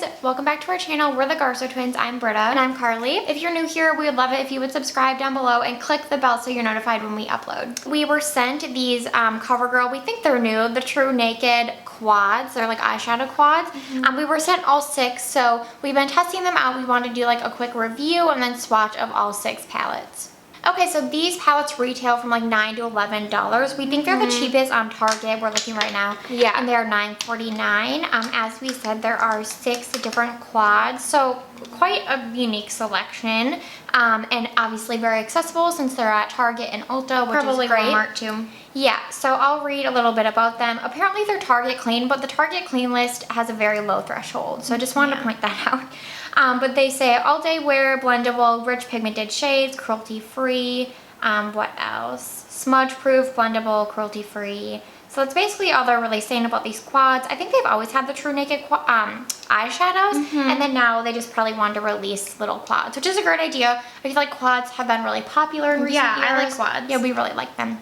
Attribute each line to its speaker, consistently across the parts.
Speaker 1: guys, welcome back to our channel. We're the Garso Twins. I'm Britta.
Speaker 2: And I'm Carly.
Speaker 1: If you're new here, we would love it if you would subscribe down below and click the bell so you're notified when we upload. We were sent these Covergirl, we think they're new, the TruNaked quads. They're like eyeshadow quads. We were sent all 6, so we've been testing them out. We wanted to do like a quick review and then swatch of all 6 palettes. Okay, so these palettes retail from like $9 to $11. We think they're the cheapest on Target. We're looking right now.
Speaker 2: Yeah.
Speaker 1: And they're $9.49. As we said, there are 6 different quads, so quite a unique selection. And obviously very accessible since they're at Target and Ulta, which
Speaker 2: Probably
Speaker 1: is great.
Speaker 2: Walmart too.
Speaker 1: Yeah, so I'll read a little bit about them. Apparently they're Target clean, but the Target clean list has a very low threshold, so I just wanted to point that out. But they say all day wear, blendable, rich pigmented shades, cruelty-free, what else? Smudge-proof, blendable, cruelty-free. So that's basically all they're really saying about these quads. I think they've always had the TruNaked eyeshadows, and then now they just probably wanted to release little quads, which is a great idea. I feel like quads have been really popular in recent years.
Speaker 2: Yeah, I like quads.
Speaker 1: Yeah, we really like them.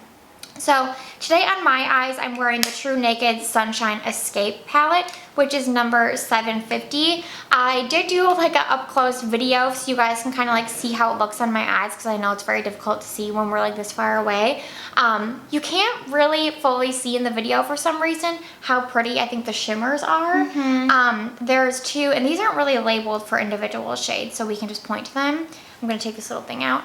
Speaker 1: So today on my eyes, I'm wearing the TruNaked Sunshine Escape palette, which is number 750. I did do like an up-close video so you guys can kind of like see how it looks on my eyes, because I know it's very difficult to see when we're like this far away. You can't really fully see in the video for some reason how pretty I think the shimmers are. There's 2, and these aren't really labeled for individual shades, so we can just point to them. I'm gonna take this little thing out.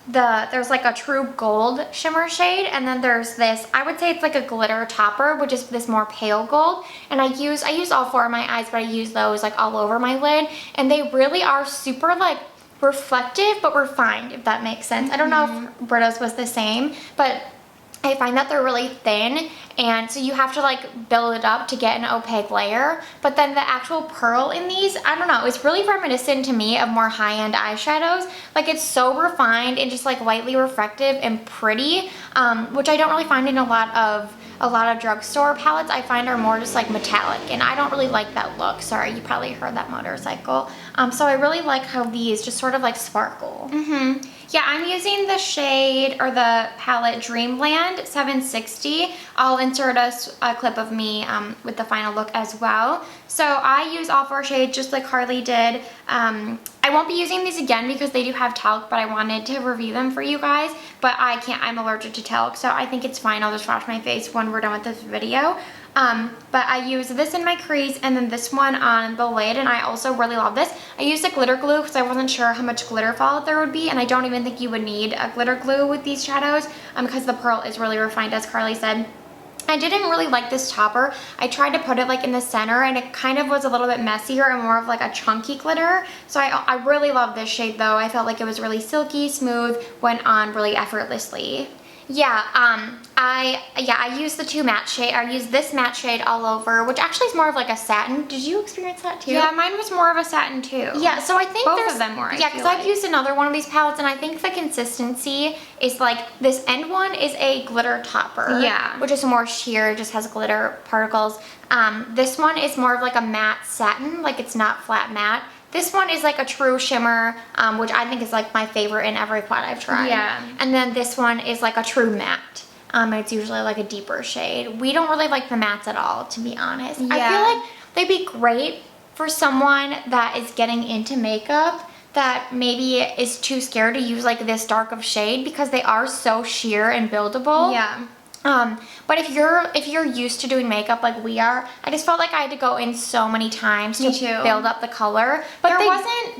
Speaker 1: There's like a true gold shimmer shade, and then there's this, I would say it's like a glitter topper, which is this more pale gold. And I use all 4 of my eyes, but I use those like all over my lid, and they really are super like reflective but refined, if that makes sense. I don't know if Britta's was the same, but I find that they're really thin, and so you have to like build it up to get an opaque layer. But then the actual pearl in these, I don't know, it's really reminiscent to me of more high-end eyeshadows. Like it's so refined and just like lightly reflective and pretty, which I don't really find in a lot of drugstore palettes. I find are more just like metallic, and I don't really like that look. Sorry, you probably heard that motorcycle. So I really like how these just sort of like sparkle. Yeah, I'm using the shade or the palette Dreamland 760. I'll insert a clip of me with the final look as well. So I use all 4 shades just like Carly did. I won't be using these again because they do have talc, but I wanted to review them for you guys. But I can't, I'm allergic to talc, so I think it's fine. I'll just wash my face when we're done with this video. But I use this in my crease and then this one on the lid, and I also really love this. I used a glitter glue because I wasn't sure how much glitter fallout there would be, and I don't even think you would need a glitter glue with these shadows because the pearl is really refined, as Carly said. I didn't really like this topper. I tried to put it like in the center, and it kind of was a little bit messier and more of like a chunky glitter. So I really love this shade though. I felt like it was really silky, smooth, went on really effortlessly. Yeah, I used the 2 matte shade. I used this matte shade all over, which actually is more of like a satin. Did you experience that too?
Speaker 2: Yeah, mine was more of a satin too.
Speaker 1: Yeah, so I think
Speaker 2: both of them were.
Speaker 1: Yeah, because I've used another one of these palettes, and I think the consistency is like this end one is a glitter topper.
Speaker 2: Yeah.
Speaker 1: Which is more sheer, just has glitter particles. This one is more of like a matte satin, like it's not flat matte. This one is like a true shimmer, which I think is like my favorite in every quad I've tried.
Speaker 2: Yeah.
Speaker 1: And then this one is like a true matte. And it's usually like a deeper shade. We don't really like the mattes at all, to be honest.
Speaker 2: Yeah.
Speaker 1: I feel like they'd be great for someone that is getting into makeup that maybe is too scared to use like this dark of shade, because they are so sheer and buildable.
Speaker 2: Yeah.
Speaker 1: But if you're used to doing makeup like we are, I just felt like I had to go in so many times to build up the color. But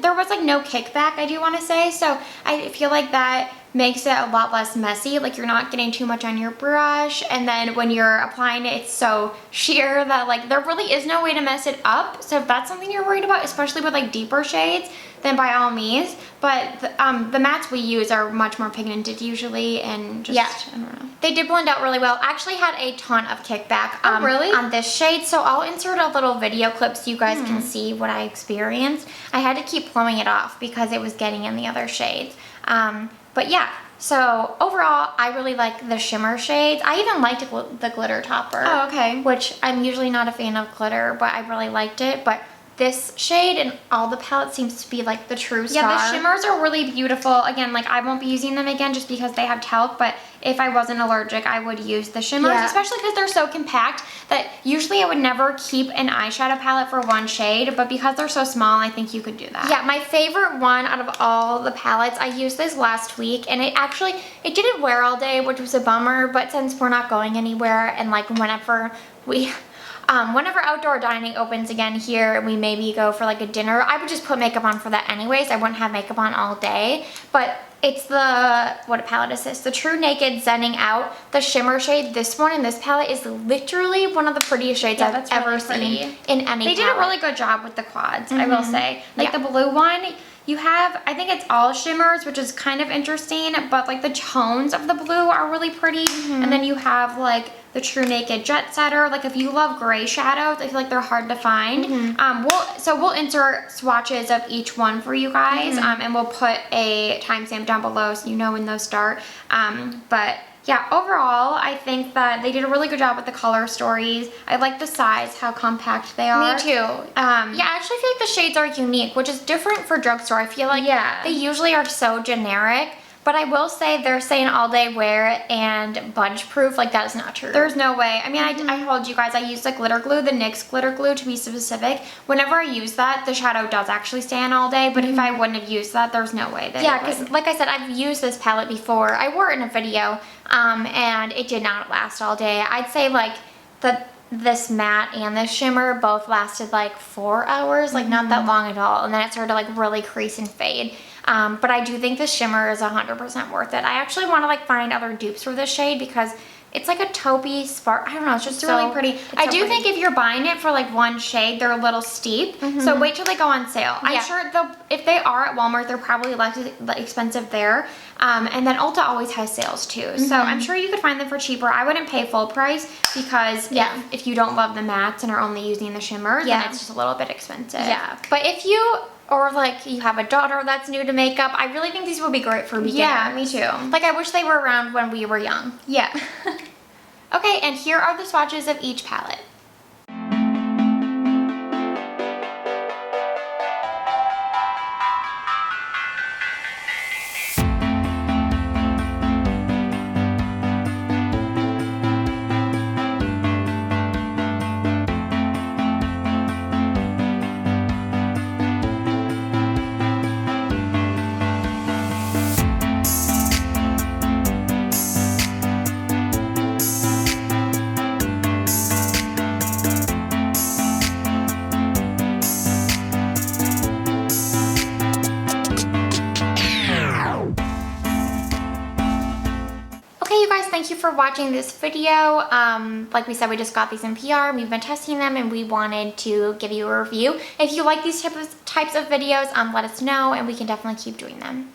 Speaker 1: there was like no kickback, I do want to say. So I feel like that makes it a lot less messy. Like you're not getting too much on your brush, and then when you're applying it, it's so sheer that like there really is no way to mess it up. So if that's something you're worried about, especially with like deeper shades, then by all means. But the mattes we use are much more pigmented usually, and just, I don't know. They did blend out really well. I actually had a ton of kickback on this shade, so I'll insert a little video clip so you guys can see what I experienced. I had to keep blowing it off because it was getting in the other shades. But yeah, so overall, I really like the shimmer shades. I even liked the glitter topper.
Speaker 2: Oh, okay.
Speaker 1: Which I'm usually not a fan of glitter, but I really liked it. But this shade and all the palette seems to be like the true star.
Speaker 2: Yeah, the shimmers are really beautiful. Again, like I won't be using them again just because they have talc, but if I wasn't allergic, I would use the shimmers, especially because they're so compact that usually I would never keep an eyeshadow palette for one shade, but because they're so small, I think you could do that.
Speaker 1: Yeah, my favorite one out of all the palettes, I used this last week, and it didn't wear all day, which was a bummer, but since we're not going anywhere, and like whenever outdoor dining opens again here and we maybe go for like a dinner, I would just put makeup on for that anyways. I wouldn't have makeup on all day. But it's what palette is this? The TruNaked Zenning Out, the shimmer shade. This one in this palette is literally one of the prettiest shades I've ever seen in any palette.
Speaker 2: They did a really good job with the quads, I will say. Like the blue one, you have, I think it's all shimmers, which is kind of interesting, but like the tones of the blue are really pretty. And then you have like the TruNaked Jet Setter. Like if you love gray shadows, I feel like they're hard to find. We'll insert swatches of each one for you guys, and we'll put a timestamp down below so you know when those start. But yeah, overall, I think that they did a really good job with the color stories. I like the size, how compact they are.
Speaker 1: Me too. Yeah, I actually feel like the shades are unique, which is different for drugstore. I feel like they usually are so generic. But I will say they're saying all day wear and bunch proof. Like that is not true.
Speaker 2: There's no way. I mean, I told you guys I used the glitter glue, the NYX glitter glue to be specific. Whenever I use that, the shadow does actually stay on all day. But if I wouldn't have used that, there's no way that
Speaker 1: it would. Because like I said, I've used this palette before. I wore it in a video, and it did not last all day. I'd say like this matte and this shimmer both lasted like 4 hours, like not that long at all. And then it started to like really crease and fade. But I do think the shimmer is 100% worth it. I actually want to like find other dupes for this shade because it's like a taupey spark. I don't know, it's just really pretty. I do think if you're buying it for like one shade, they're a little steep. So wait till they go on sale. I'm sure if they are at Walmart, they're probably less expensive there. And then Ulta always has sales too. So I'm sure you could find them for cheaper. I wouldn't pay full price because if you don't love the mattes and are only using the shimmer, then it's just a little bit expensive. Yeah, but if you like you have a daughter that's new to makeup, I really think these will be great for beginners.
Speaker 2: Yeah, me too.
Speaker 1: Like I wish they were around when we were young.
Speaker 2: Yeah.
Speaker 1: Okay, and here are the swatches of each palette. Thank you for watching this video. Like we said, we just got these in PR. We've been testing them and we wanted to give you a review. If you like these types of videos, let us know and we can definitely keep doing them.